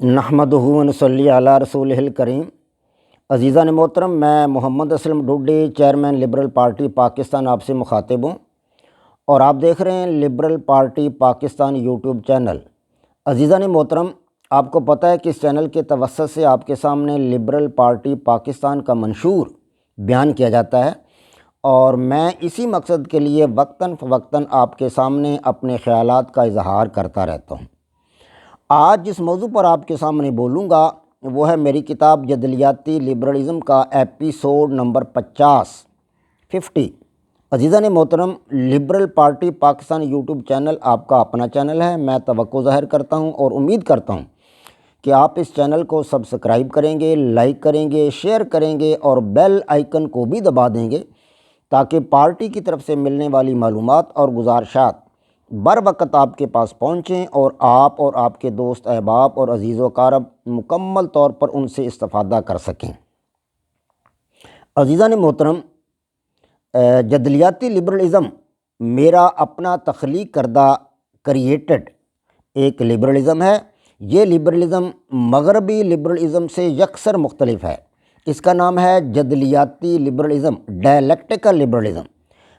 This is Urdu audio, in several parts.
نحمدہ و نصلی علی رسولہ الکریم۔ عزیزان محترم، میں Muhammad Aslam Dodi, chairman liberal party Pakistan آپ سے مخاطب ہوں، اور آپ دیکھ رہے ہیں liberal party Pakistan YouTube channel. عزیزان محترم، آپ کو پتہ ہے کہ اس چینل کے توسط سے آپ کے سامنے لبرل پارٹی پاکستان کا منشور بیان کیا جاتا ہے، اور میں اسی مقصد کے لیے وقتاً فوقتاً آپ کے سامنے اپنے خیالات کا اظہار کرتا رہتا ہوں۔ آج جس موضوع پر آپ کے سامنے بولوں گا وہ ہے میری کتاب جدلیاتی لبرلزم کا ایپیسوڈ نمبر 50۔ عزیزان محترم، liberal party Pakistan YouTube channel آپ کا اپنا چینل ہے۔ میں توقع ظاہر کرتا ہوں اور امید کرتا ہوں کہ آپ اس چینل کو سبسکرائب کریں گے، لائک کریں گے، شیئر کریں گے اور بیل آئیکن کو بھی دبا دیں گے، تاکہ پارٹی کی طرف سے ملنے والی معلومات اور گزارشات بر وقت آپ کے پاس پہنچیں اور آپ کے دوست احباب اور عزیز و اقارب مکمل طور پر ان سے استفادہ کر سکیں۔ عزیزان محترم، جدلیاتی لبرلزم میرا اپنا تخلیق کردہ کریٹڈ ایک لبرلزم ہے۔ یہ لبرلزم مغربی لبرلزم سے یکسر مختلف ہے۔ اس کا نام ہے جدلیاتی لبرلزم، ڈائلیکٹیکل لبرلزم۔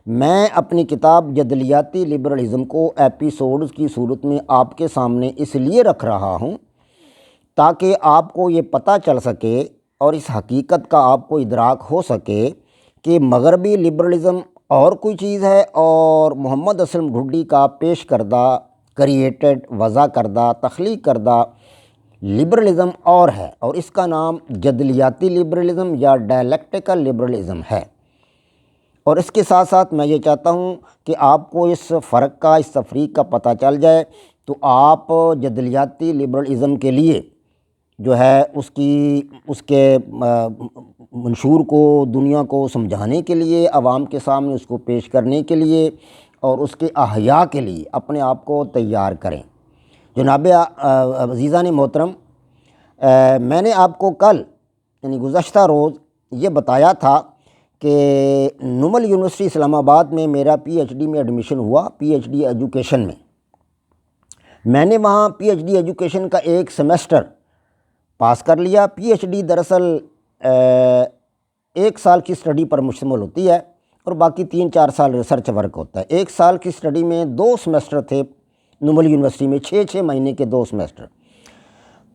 میں اپنی کتاب جدلیاتی لبرلزم کو ایپیسوڈز کی صورت میں آپ کے سامنے اس لیے رکھ رہا ہوں تاکہ آپ کو یہ پتہ چل سکے اور اس حقیقت کا آپ کو ادراک ہو سکے کہ مغربی لبرلزم اور کوئی چیز ہے اور محمد اسلم ڈوڈی کا پیش کردہ کریٹڈ، وضع کردہ، تخلیق کردہ لبرلزم اور ہے، اور اس کا نام جدلیاتی لبرلزم یا ڈائلیکٹیکل لبرلزم ہے۔ اور اس کے ساتھ ساتھ میں یہ چاہتا ہوں کہ آپ کو اس فرق کا، اس تفریق کا پتہ چل جائے، تو آپ جدلیاتی لبرلزم کے لیے جو ہے اس کے منشور کو دنیا کو سمجھانے کے لیے، عوام کے سامنے اس کو پیش کرنے کے لیے اور اس کے احیاء کے لیے اپنے آپ کو تیار کریں۔ جناب عزیزان محترم، میں نے آپ کو کل یعنی گزشتہ روز یہ بتایا تھا کہ نمل یونیورسٹی اسلام آباد میں میرا پی ایچ ڈی میں ایڈمیشن ہوا، پی ایچ ڈی ایجوکیشن میں نے وہاں پی ایچ ڈی ایجوکیشن کا ایک سیمسٹر پاس کر لیا۔ پی ایچ ڈی دراصل 1 سال کی اسٹڈی پر مشتمل ہوتی ہے اور باقی 3-4 سال ریسرچ ورک ہوتا ہے۔ 1 سال کی اسٹڈی میں 2 سیمسٹر تھے نمل یونیورسٹی میں، 6 مہینے کے 2 سیمسٹر۔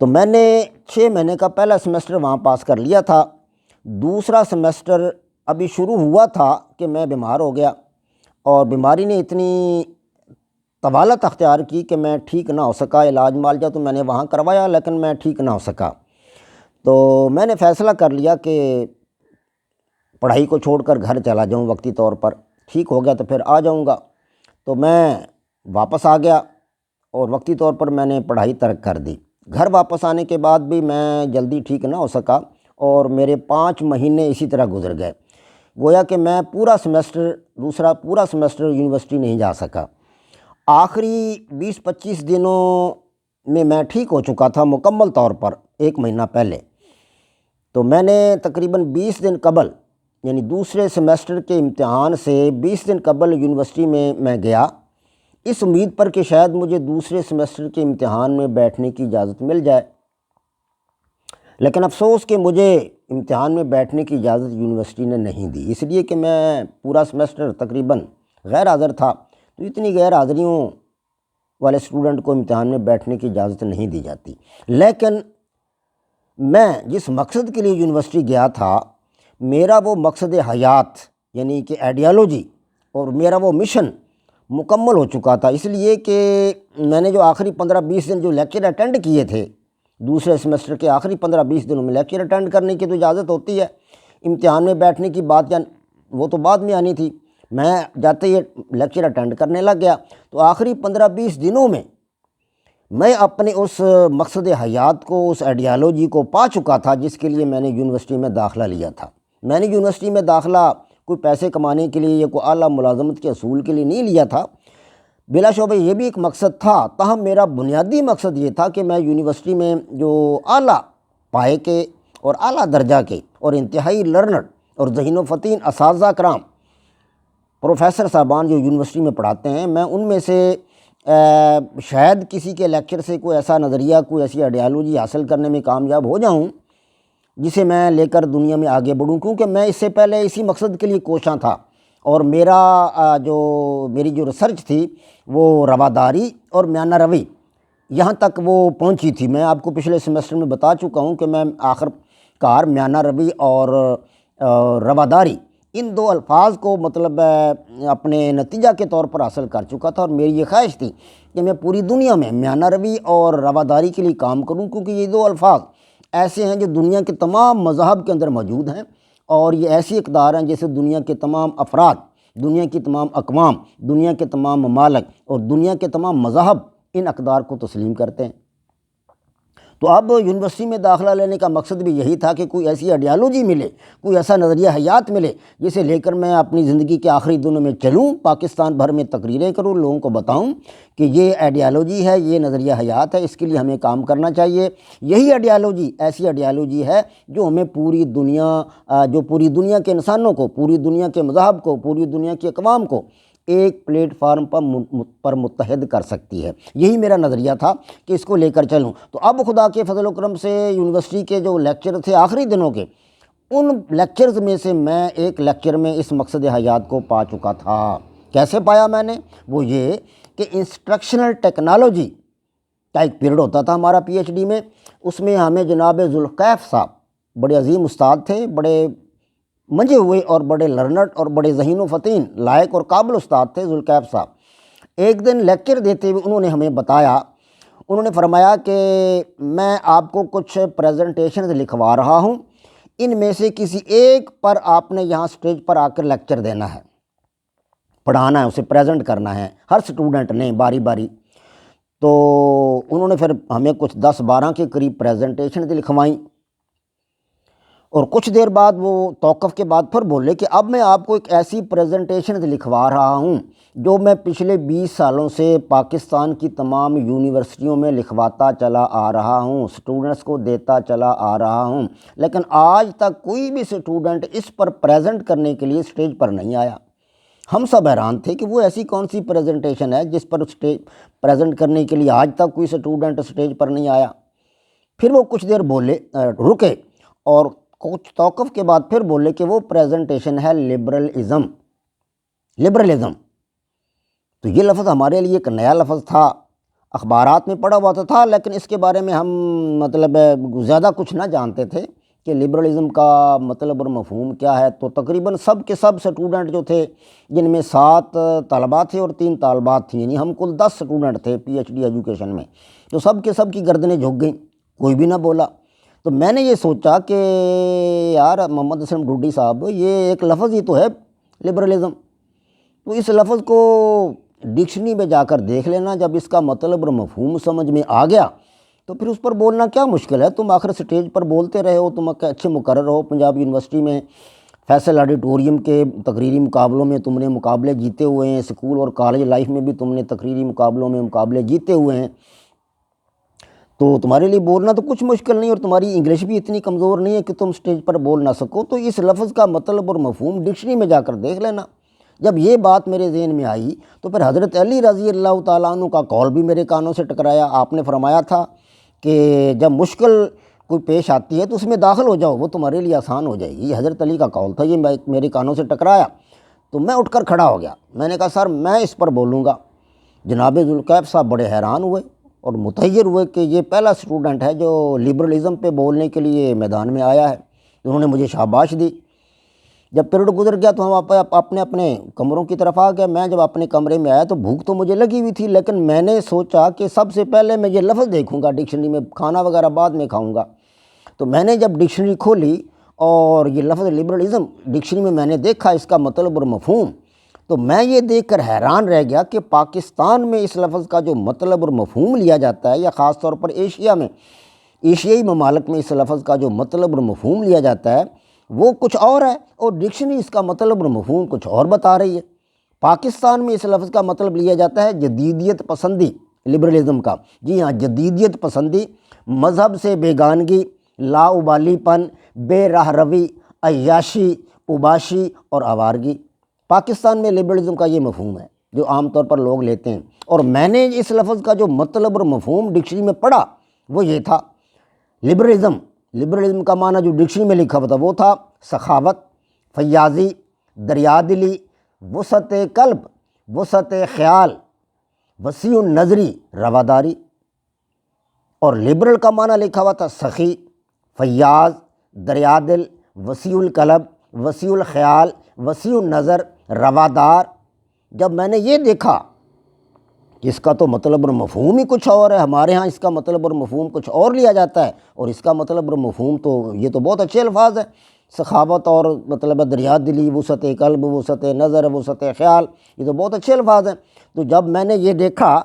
تو میں نے 6 مہینے کا پہلا سیمسٹر وہاں پاس کر لیا تھا۔ دوسرا سیمسٹر ابھی شروع ہوا تھا کہ میں بیمار ہو گیا، اور بیماری نے اتنی طوالت اختیار کی کہ میں ٹھیک نہ ہو سکا۔ علاج معالجہ تو میں نے وہاں کروایا لیکن میں ٹھیک نہ ہو سکا۔ تو میں نے فیصلہ کر لیا کہ پڑھائی کو چھوڑ کر گھر چلا جاؤں وقتی طور پر، ٹھیک ہو گیا تو پھر آ جاؤں گا۔ تو میں واپس آ گیا اور وقتی طور پر میں نے پڑھائی ترک کر دی۔ گھر واپس آنے کے بعد بھی میں جلدی ٹھیک نہ ہو سکا اور میرے 5 مہینے اسی طرح گزر گئے، گویا کہ میں دوسرا پورا سیمسٹر یونیورسٹی نہیں جا سکا۔ آخری 20-25 دنوں میں ٹھیک ہو چکا تھا مکمل طور پر 1 مہینہ پہلے۔ تو میں نے تقریباً 20 دن قبل یعنی دوسرے سیمسٹر کے امتحان سے 20 دن قبل یونیورسٹی میں گیا، اس امید پر کہ شاید مجھے دوسرے سیمسٹر کے امتحان میں بیٹھنے کی اجازت مل جائے۔ لیکن افسوس کہ مجھے امتحان میں بیٹھنے کی اجازت یونیورسٹی نے نہیں دی، اس لیے کہ میں پورا سیمسٹر تقریباً غیر حاضر تھا۔ تو اتنی غیر حاضریوں والے اسٹوڈنٹ کو امتحان میں بیٹھنے کی اجازت نہیں دی جاتی۔ لیکن میں جس مقصد کے لیے یونیورسٹی گیا تھا، میرا وہ مقصد حیات یعنی کہ آئیڈیالوجی اور میرا وہ مشن مکمل ہو چکا تھا، اس لیے کہ میں نے جو آخری 15-20 دن جو لیکچر اٹینڈ کیے تھے، دوسرے سیمسٹر کے آخری 15-20 دنوں میں لیکچر اٹینڈ کرنے کی تو اجازت ہوتی ہے، امتحان میں بیٹھنے کی بات وہ تو بعد میں آنی تھی۔ میں جاتے ہی لیکچر اٹینڈ کرنے لگ گیا۔ تو آخری 15-20 دنوں میں اپنے اس مقصد حیات کو، اس آئیڈیالوجی کو پا چکا تھا جس کے لیے میں نے یونیورسٹی میں داخلہ لیا تھا۔ میں نے یونیورسٹی میں داخلہ کوئی پیسے کمانے کے لیے یا کوئی اعلیٰ ملازمت کے حصول کے لیے نہیں لیا تھا، بلا شبہ یہ بھی ایک مقصد تھا، تاہم میرا بنیادی مقصد یہ تھا کہ میں یونیورسٹی میں جو اعلیٰ پائے کے اور اعلیٰ درجہ کے اور انتہائی لرنر اور ذہین و فطین اساتذہ کرام، پروفیسر صاحبان جو یونیورسٹی میں پڑھاتے ہیں، میں ان میں سے شاید کسی کے لیکچر سے کوئی ایسا نظریہ، کوئی ایسی آئیڈیالوجی حاصل کرنے میں کامیاب ہو جاؤں جسے میں لے کر دنیا میں آگے بڑھوں، کیونکہ میں اس سے پہلے اسی مقصد کے لیے کوشاں تھا، اور میری جو ریسرچ تھی وہ رواداری اور میانہ روی یہاں تک وہ پہنچی تھی۔ میں آپ کو پچھلے سیمسٹر میں بتا چکا ہوں کہ میں آخر کار میانہ روی اور رواداری ان دو الفاظ کو مطلب اپنے نتیجہ کے طور پر حاصل کر چکا تھا، اور میری یہ خواہش تھی کہ میں پوری دنیا میں میانہ روی اور رواداری کے لیے کام کروں، کیونکہ یہ دو الفاظ ایسے ہیں جو دنیا کے تمام مذاہب کے اندر موجود ہیں، اور یہ ایسی اقدار ہیں جیسے دنیا کے تمام افراد، دنیا کی تمام اقوام، دنیا کے تمام ممالک اور دنیا کے تمام مذاہب ان اقدار کو تسلیم کرتے ہیں۔ تو اب یونیورسٹی میں داخلہ لینے کا مقصد بھی یہی تھا کہ کوئی ایسی آئیڈیالوجی ملے، کوئی ایسا نظریہ حیات ملے جسے لے کر میں اپنی زندگی کے آخری دنوں میں چلوں، پاکستان بھر میں تقریریں کروں، لوگوں کو بتاؤں کہ یہ آئیڈیالوجی ہے، یہ نظریہ حیات ہے، اس کے لیے ہمیں کام کرنا چاہیے۔ یہی آئیڈیالوجی ایسی آئیڈیالوجی ہے جو ہمیں پوری دنیا کے انسانوں کو، پوری دنیا کے مذاہب کو، پوری دنیا کی اقوام کو ایک پلیٹ فارم پر متحد کر سکتی ہے۔ یہی میرا نظریہ تھا کہ اس کو لے کر چلوں۔ تو اب خدا کے فضل و کرم سے یونیورسٹی کے جو لیکچر تھے آخری دنوں کے، ان لیکچرز میں سے میں ایک لیکچر میں اس مقصد حیات کو پا چکا تھا۔ کیسے پایا میں نے؟ وہ یہ کہ انسٹرکشنل ٹیکنالوجی کا ایک پیریڈ ہوتا تھا ہمارا پی ایچ ڈی میں، اس میں ہمیں جناب ذوالکیف صاحب، بڑے عظیم استاد تھے، بڑے منجے ہوئے اور بڑے لرنڈ اور بڑے ذہین و فطین، لائق اور قابل استاد تھے ذوالکیف صاحب۔ ایک دن لیکچر دیتے ہوئے انہوں نے ہمیں بتایا، انہوں نے فرمایا کہ میں آپ کو کچھ پریزنٹیشنز لکھوا رہا ہوں، ان میں سے کسی ایک پر آپ نے یہاں سٹیج پر آ کر لیکچر دینا ہے، پڑھانا ہے، اسے پریزنٹ کرنا ہے، ہر سٹوڈنٹ نے باری باری۔ تو انہوں نے پھر ہمیں کچھ 10-12 کے قریب پریزنٹیشنز لکھوائیں، اور کچھ دیر بعد وہ توقف کے بعد پھر بولے کہ اب میں آپ کو ایک ایسی پریزنٹیشن لکھوا رہا ہوں جو میں پچھلے 20 سالوں سے پاکستان کی تمام یونیورسٹیوں میں لکھواتا چلا آ رہا ہوں، سٹوڈنٹس کو دیتا چلا آ رہا ہوں، لیکن آج تک کوئی بھی سٹوڈنٹ اس پر پریزنٹ کرنے کے لیے سٹیج پر نہیں آیا۔ ہم سب حیران تھے کہ وہ ایسی کون سی پریزنٹیشن ہے جس پر پریزنٹ کرنے کے لیے آج تک کوئی سٹوڈنٹ سٹیج پر نہیں آیا۔ پھر وہ کچھ دیر رکے اور کچھ توقف کے بعد پھر بولے کہ وہ پریزنٹیشن ہے لبرلزم۔ تو یہ لفظ ہمارے لیے ایک نیا لفظ تھا، اخبارات میں پڑھا ہوا تھا، لیکن اس کے بارے میں ہم مطلب زیادہ کچھ نہ جانتے تھے کہ لبرلزم کا مطلب اور مفہوم کیا ہے۔ تو تقریباً سب کے سب سٹوڈنٹ جو تھے، جن میں 7 طلباء تھے اور 3 طالبات تھیں، یعنی ہم کل 10 سٹوڈنٹ تھے پی ایچ ڈی ایجوکیشن میں، تو سب کے سب کی گردنیں جھک گئیں، کوئی بھی نہ بولا۔ تو میں نے یہ سوچا کہ یار محمد حسن ڈوڈی صاحب، یہ ایک لفظ ہی تو ہے لبرلزم، تو اس لفظ کو ڈکشنری میں جا کر دیکھ لینا، جب اس کا مطلب اور مفہوم سمجھ میں آ گیا تو پھر اس پر بولنا کیا مشکل ہے۔ تم آخر سٹیج پر بولتے رہے ہو، تم اچھے مقرر ہو، پنجاب یونیورسٹی میں فیصل آڈیٹوریم کے تقریری مقابلوں میں تم نے مقابلے جیتے ہوئے ہیں، اسکول اور کالج لائف میں بھی تم نے تقریری مقابلوں میں مقابلے جیتے ہوئے ہیں، تو تمہارے لیے بولنا تو کچھ مشکل نہیں، اور تمہاری انگلش بھی اتنی کمزور نہیں ہے کہ تم سٹیج پر بول نہ سکو، تو اس لفظ کا مطلب اور مفہوم ڈکشنری میں جا کر دیکھ لینا۔ جب یہ بات میرے ذہن میں آئی تو پھر حضرت علی رضی اللہ تعالیٰ عنہ کا قول بھی میرے کانوں سے ٹکرایا۔ آپ نے فرمایا تھا کہ جب مشکل کوئی پیش آتی ہے تو اس میں داخل ہو جاؤ، وہ تمہارے لیے آسان ہو جائے گی۔ یہ حضرت علی کا قول تھا، یہ میرے کانوں سے ٹکرایا تو میں اٹھ کر کھڑا ہو گیا۔ میں نے کہا سر میں اس پر بولوں گا۔ جناب ذوالکیف صاحب بڑے حیران ہوئے اور متحیر ہوئے کہ یہ پہلا سٹوڈنٹ ہے جو لبرلزم پہ بولنے کے لیے میدان میں آیا ہے۔ انہوں نے مجھے شاباش دی۔ جب پیریڈ گزر گیا تو ہم اپنے کمروں کی طرف آ گئے۔ میں جب اپنے کمرے میں آیا تو بھوک تو مجھے لگی ہوئی تھی، لیکن میں نے سوچا کہ سب سے پہلے میں یہ لفظ دیکھوں گا ڈکشنری میں، کھانا وغیرہ بعد میں کھاؤں گا۔ تو میں نے جب ڈکشنری کھولی اور یہ لفظ لبرلزم ڈکشنری میں نے دیکھا، اس کا مطلب اور مفہوم، تو میں یہ دیکھ کر حیران رہ گیا کہ پاکستان میں اس لفظ کا جو مطلب اور مفہوم لیا جاتا ہے، یا خاص طور پر ایشیائی ممالک میں اس لفظ کا جو مطلب اور مفہوم لیا جاتا ہے وہ کچھ اور ہے، اور ڈکشنری اس کا مطلب اور مفہوم کچھ اور بتا رہی ہے۔ پاکستان میں اس لفظ کا مطلب لیا جاتا ہے جدیدیت پسندی، لبرلزم کا، جی ہاں، جدیدیت پسندی، مذہب سے بیگانگی، لا ابالی پن، بے راہ روی، عیاشی، اوباشی اور آوارگی۔ پاکستان میں لبرلزم کا یہ مفہوم ہے۔ جو عام طور پر لوگ لیتے ہیں، اور میں نے اس لفظ کا جو مطلب اور مفہوم ڈکشنری میں پڑھا وہ یہ تھا، لبرلزم۔ لبرلزم کا معنی جو ڈکشنری میں لکھا ہوا تھا وہ تھا سخاوت، فیاضی، دریادلی، وسعت قلب، وسعت خیال، وسیع النظری، رواداری۔ اور لبرل کا معنی لکھا ہوا تھا سخی، فیاض، دریادل، وسیع القلب، وسیع الخیال، وسیع النظر، روادار۔ جب میں نے یہ دیکھا کہ اس کا تو مطلب اور مفہوم ہی کچھ اور ہے، ہمارے ہاں اس کا مطلب اور مفہوم کچھ اور لیا جاتا ہے، اور اس کا مطلب اور مفہوم تو یہ تو بہت اچھے الفاظ ہیں، سخاوت اور مطلب دریادلی، وسعت قلب، وسعت نظر، وسعت خیال، یہ تو بہت اچھے الفاظ ہیں۔ تو جب میں نے یہ دیکھا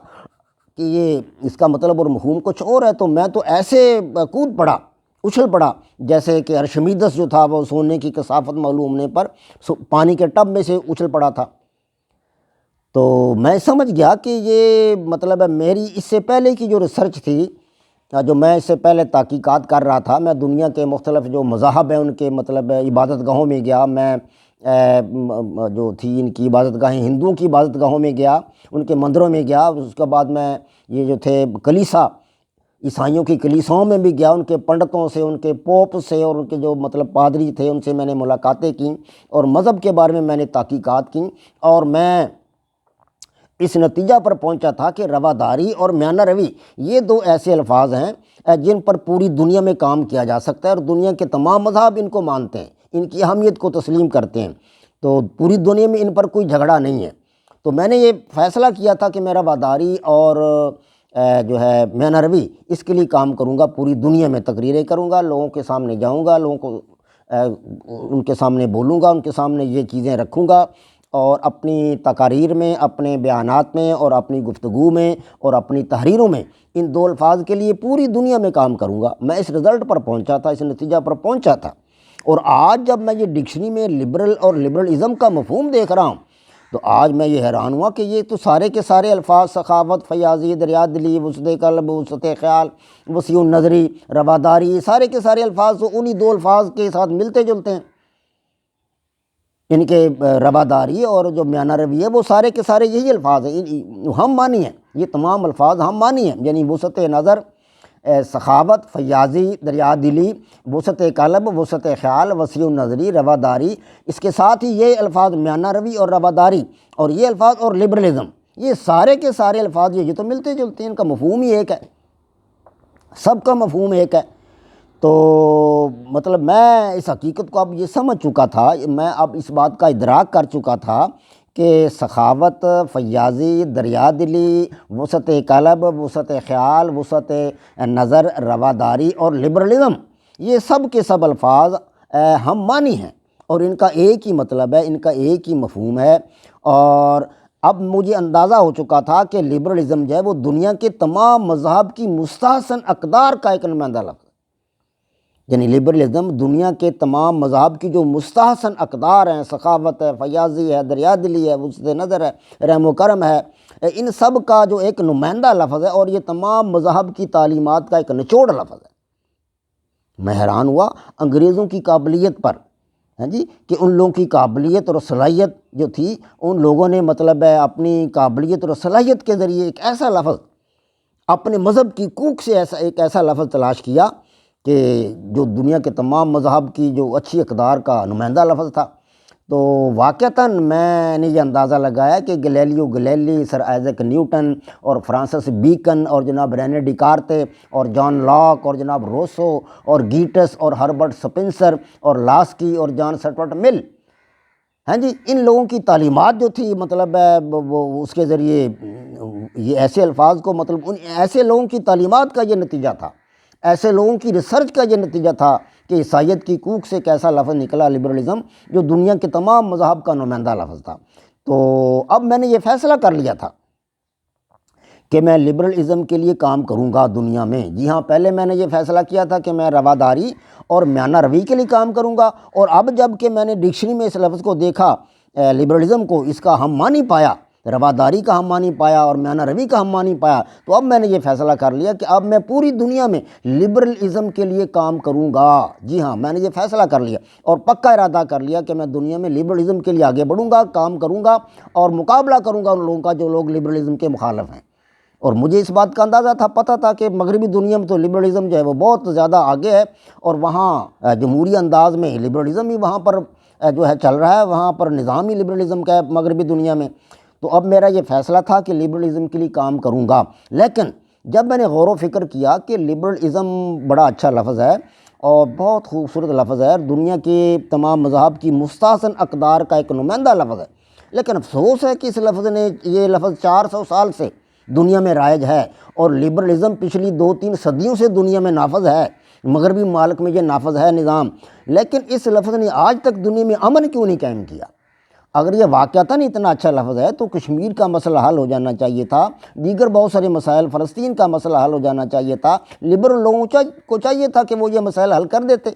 کہ یہ اس کا مطلب اور مفہوم کچھ اور ہے، تو میں تو ایسے کود پڑا، اچھل پڑا، جیسے کہ ارشمیدس جو تھا وہ سونے کی کثافت معلوم ہونے پر پانی کے ٹب میں سے اچھل پڑا تھا۔ تو میں سمجھ گیا کہ یہ مطلب ہے میری اس سے پہلے کی جو ریسرچ تھی، جو میں اس سے پہلے تحقیقات کر رہا تھا، میں دنیا کے مختلف جو مذاہب ہیں ان کے مطلب عبادت گاہوں میں گیا، میں جو تھی ان کی عبادت گاہیں، ہندوؤں کی عبادت گاہوں میں گیا، ان کے مندروں میں گیا، اس کے بعد میں یہ جو تھے کلیسا، عیسائیوں کی کلیساؤں میں بھی گیا، ان کے پنڈتوں سے، ان کے پوپ سے، اور ان کے جو مطلب پادری تھے ان سے میں نے ملاقاتیں کیں، اور مذہب کے بارے میں میں نے تحقیقات کیں، اور میں اس نتیجہ پر پہنچا تھا کہ رواداری اور میانہ روی یہ دو ایسے الفاظ ہیں جن پر پوری دنیا میں کام کیا جا سکتا ہے، اور دنیا کے تمام مذاہب ان کو مانتے ہیں، ان کی اہمیت کو تسلیم کرتے ہیں، تو پوری دنیا میں ان پر کوئی جھگڑا نہیں ہے۔ تو میں نے یہ فیصلہ کیا تھا کہ میں رواداری اور جو ہے میانہ روی اس کے لیے کام کروں گا، پوری دنیا میں تقریریں کروں گا، لوگوں کے سامنے جاؤں گا، لوگوں کو ان کے سامنے بولوں گا، ان کے سامنے یہ چیزیں رکھوں گا، اور اپنی تقاریر میں، اپنے بیانات میں، اور اپنی گفتگو میں، اور اپنی تحریروں میں ان دو الفاظ کے لیے پوری دنیا میں کام کروں گا۔ میں اس رزلٹ پر پہنچا تھا، اس نتیجہ پر پہنچا تھا، اور آج جب میں یہ ڈکشنری میں لبرل اور لبرلزم کا مفہوم دیکھ رہا ہوں تو آج میں یہ حیران ہوا کہ یہ تو سارے کے سارے الفاظ سخاوت، فیاضی، دریادلی، وسعت قلب، وسعت خیال، وسیع النظری، رواداری، یہ سارے کے سارے الفاظ تو انہی دو الفاظ کے ساتھ ملتے جلتے ہیں۔ ان کے رواداری اور جو میانہ روی ہے وہ سارے کے سارے یہی الفاظ ہیں، ہم معنی ہیں، یہ تمام الفاظ ہم معنی ہیں، یعنی وسعت نظر، سخاوت، فیاضی، دریادلی، وسعت قلب، وسعت خیال، وسیع النظری، رواداری، اس کے ساتھ ہی یہ الفاظ میانہ روی اور رواداری، اور یہ الفاظ اور لبرلزم، یہ سارے کے سارے الفاظ یہ تو ملتے جلتے ہیں، ان کا مفہوم ہی ایک ہے، سب کا مفہوم ایک ہے۔ تو مطلب میں اس حقیقت کو اب یہ سمجھ چکا تھا، میں اب اس بات کا ادراک کر چکا تھا کہ سخاوت، فیاضی، دریادلی، وسعت قلب، وسعت خیال، وسعت نظر، رواداری اور لبرلزم یہ سب کے سب الفاظ ہم معنی ہیں، اور ان کا ایک ہی مطلب ہے، ان کا ایک ہی مفہوم ہے۔ اور اب مجھے اندازہ ہو چکا تھا کہ لبرلزم جو ہے وہ دنیا کے تمام مذاہب کی مستحسن اقدار کا ایک نمائندہ لفظ ہے، یعنی لبرلزم دنیا کے تمام مذاہب کی جو مستحسن اقدار ہیں، سخاوت ہے، فیاضی ہے، دریادلی ہے، وسعت نظر ہے، رحم و کرم ہے، ان سب کا جو ایک نمائندہ لفظ ہے، اور یہ تمام مذاہب کی تعلیمات کا ایک نچوڑ لفظ ہے۔ میں حیران ہوا انگریزوں کی قابلیت پر، ہاں جی، کہ ان لوگوں کی قابلیت اور صلاحیت جو تھی، ان لوگوں نے مطلب ہے اپنی قابلیت اور صلاحیت کے ذریعے ایک ایسا لفظ، اپنے مذہب کی کوکھ سے ایک ایسا لفظ تلاش کیا کہ جو دنیا کے تمام مذاہب کی جو اچھی اقدار کا نمائندہ لفظ تھا۔ تو واقعتاً میں نے یہ اندازہ لگایا کہ گلیلیو گلیلی، سر آئزیک نیوٹن، اور فرانسس بیکن، اور جناب رینے ڈیکارتے، اور جان لاک، اور جناب روسو، اور گیٹس، اور ہربرٹ سپنسر، اور لاسکی، اور جان اسٹورٹ مل، ہاں جی، ان لوگوں کی تعلیمات جو تھی مطلب وہ اس کے ذریعے یہ ایسے الفاظ کو مطلب ان ایسے لوگوں کی تعلیمات کا یہ نتیجہ تھا، ایسے لوگوں کی ریسرچ کا یہ نتیجہ تھا کہ عیسائیت کی کوکھ سے ایک ایسا لفظ نکلا لبرلزم جو دنیا کے تمام مذاہب کا نمائندہ لفظ تھا۔ تو اب میں نے یہ فیصلہ کر لیا تھا کہ میں لبرلزم کے لیے کام کروں گا دنیا میں۔ جی ہاں، پہلے میں نے یہ فیصلہ کیا تھا کہ میں رواداری اور میانہ روی کے لیے کام کروں گا، اور اب جب کہ میں نے ڈکشنری میں اس لفظ کو دیکھا، لبرلزم کو، اس کا ہم معنی پایا، رواداری کا ہم معنی پایا اور میانہ روی کا ہم معنی پایا، تو اب میں نے یہ فیصلہ کر لیا کہ اب میں پوری دنیا میں لبرلزم کے لیے کام کروں گا۔ جی ہاں، میں نے یہ فیصلہ کر لیا اور پکا ارادہ کر لیا کہ میں دنیا میں لبرلزم کے لیے آگے بڑھوں گا، کام کروں گا اور مقابلہ کروں گا ان لوگوں کا جو لوگ لبرلزم کے مخالف ہیں۔ اور مجھے اس بات کا اندازہ تھا، پتہ تھا کہ مغربی دنیا میں تو لبرلزم جو ہے وہ بہت زیادہ آگے ہے، اور وہاں جمہوری انداز میں لبرلزم ہی وہاں پر جو ہے چل رہا ہے، وہاں پر نظام ہی لبرلزم کا ہے مغربی دنیا میں۔ تو اب میرا یہ فیصلہ تھا کہ لبرلزم کے لیے کام کروں گا۔ لیکن جب میں نے غور و فکر کیا کہ لبرلزم بڑا اچھا لفظ ہے اور بہت خوبصورت لفظ ہے، دنیا کے تمام مذاہب کی مستحسن اقدار کا ایک نمائندہ لفظ ہے، لیکن افسوس ہے کہ اس لفظ نے، یہ لفظ 400 سال سے دنیا میں رائج ہے، اور لبرلزم پچھلی 2-3 صدیوں سے دنیا میں نافذ ہے، مغربی ممالک میں یہ نافذ ہے نظام، لیکن اس لفظ نے آج تک دنیا میں امن کیوں نہیں قائم کیا؟ اگر یہ واقعتاً اتنا اچھا لفظ ہے تو کشمیر کا مسئلہ حل ہو جانا چاہیے تھا، دیگر بہت سارے مسائل، فلسطین کا مسئلہ حل ہو جانا چاہیے تھا، لبرل لوگوں کو چاہیے تھا کہ وہ یہ مسائل حل کر دیتے۔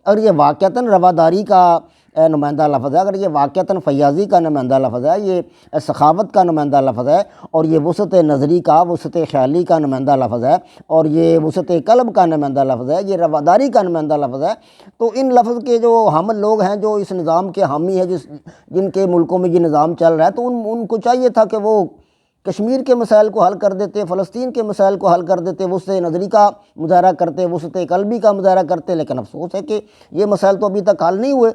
اگر یہ واقعتاً رواداری کا نمائندہ لفظ ہے، اگر یہ واقعتاً فیاضی کا نمائندہ لفظ ہے، یہ سخاوت کا نمائندہ لفظ ہے، اور یہ وسعت نظری کا، وسعت خیالی کا نمائندہ لفظ ہے، اور یہ وسعت قلب کا نمائندہ لفظ ہے، یہ رواداری کا نمائندہ لفظ ہے، تو ان لفظ کے جو حامل لوگ ہیں، جو اس نظام کے حامی ہیں، جن کے ملکوں میں یہ نظام چل رہا ہے، تو ان کو چاہیے تھا کہ وہ کشمیر کے مسائل کو حل کر دیتے، فلسطین کے مسائل کو حل کر دیتے، وسعت نظری کا مظاہرہ کرتے، وسعت قلبی کا مظاہرہ کرتے، لیکن افسوس ہے کہ یہ مسائل تو ابھی تک حل نہیں ہوئے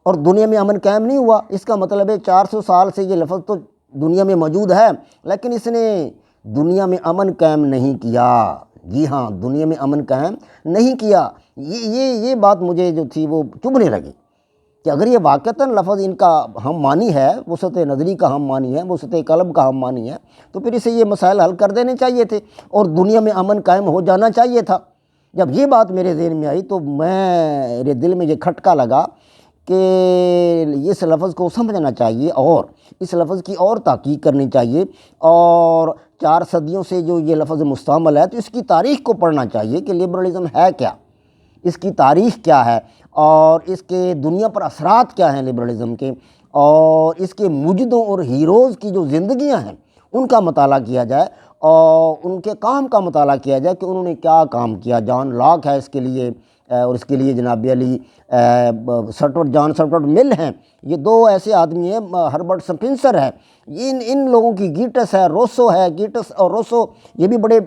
اور دنیا میں امن قائم نہیں ہوا۔ اس کا مطلب ہے 400 سال سے یہ لفظ تو دنیا میں موجود ہے، لیکن اس نے دنیا میں امن قائم نہیں کیا۔ جی ہاں، دنیا میں امن قائم نہیں کیا۔ یہ بات مجھے جو تھی وہ چبھنے لگی کہ اگر یہ واقعتاً لفظ ان کا ہم معنی ہے، وسعت نظری کا ہم معنی ہے، وسعت قلب کا ہم معنی ہے، تو پھر اسے یہ مسائل حل کر دینے چاہیے تھے اور دنیا میں امن قائم ہو جانا چاہیے تھا۔ جب یہ بات میرے ذہن میں آئی تو میرے دل میں یہ کھٹکا لگا کہ اس لفظ کو سمجھنا چاہیے اور اس لفظ کی اور تحقیق کرنی چاہیے، اور 4 صدیوں سے جو یہ لفظ مستعمل ہے تو اس کی تاریخ کو پڑھنا چاہیے کہ لبرلزم ہے کیا، اس کی تاریخ کیا ہے، اور اس کے دنیا پر اثرات کیا ہیں لبرلزم کے، اور اس کے مجدوں اور ہیروز کی جو زندگیاں ہیں ان کا مطالعہ کیا جائے اور ان کے کام کا مطالعہ کیا جائے کہ انہوں نے کیا کام کیا۔ جان لاک ہے اس کے لیے، اور اس کے لیے جناب علی جان سٹورٹ مل ہیں، یہ 2 ایسے آدمی ہیں، ہربرٹ سپنسر ہے، ان لوگوں کی گیٹس ہے، روسو ہے، گیٹس اور روسو، یہ بھی بڑے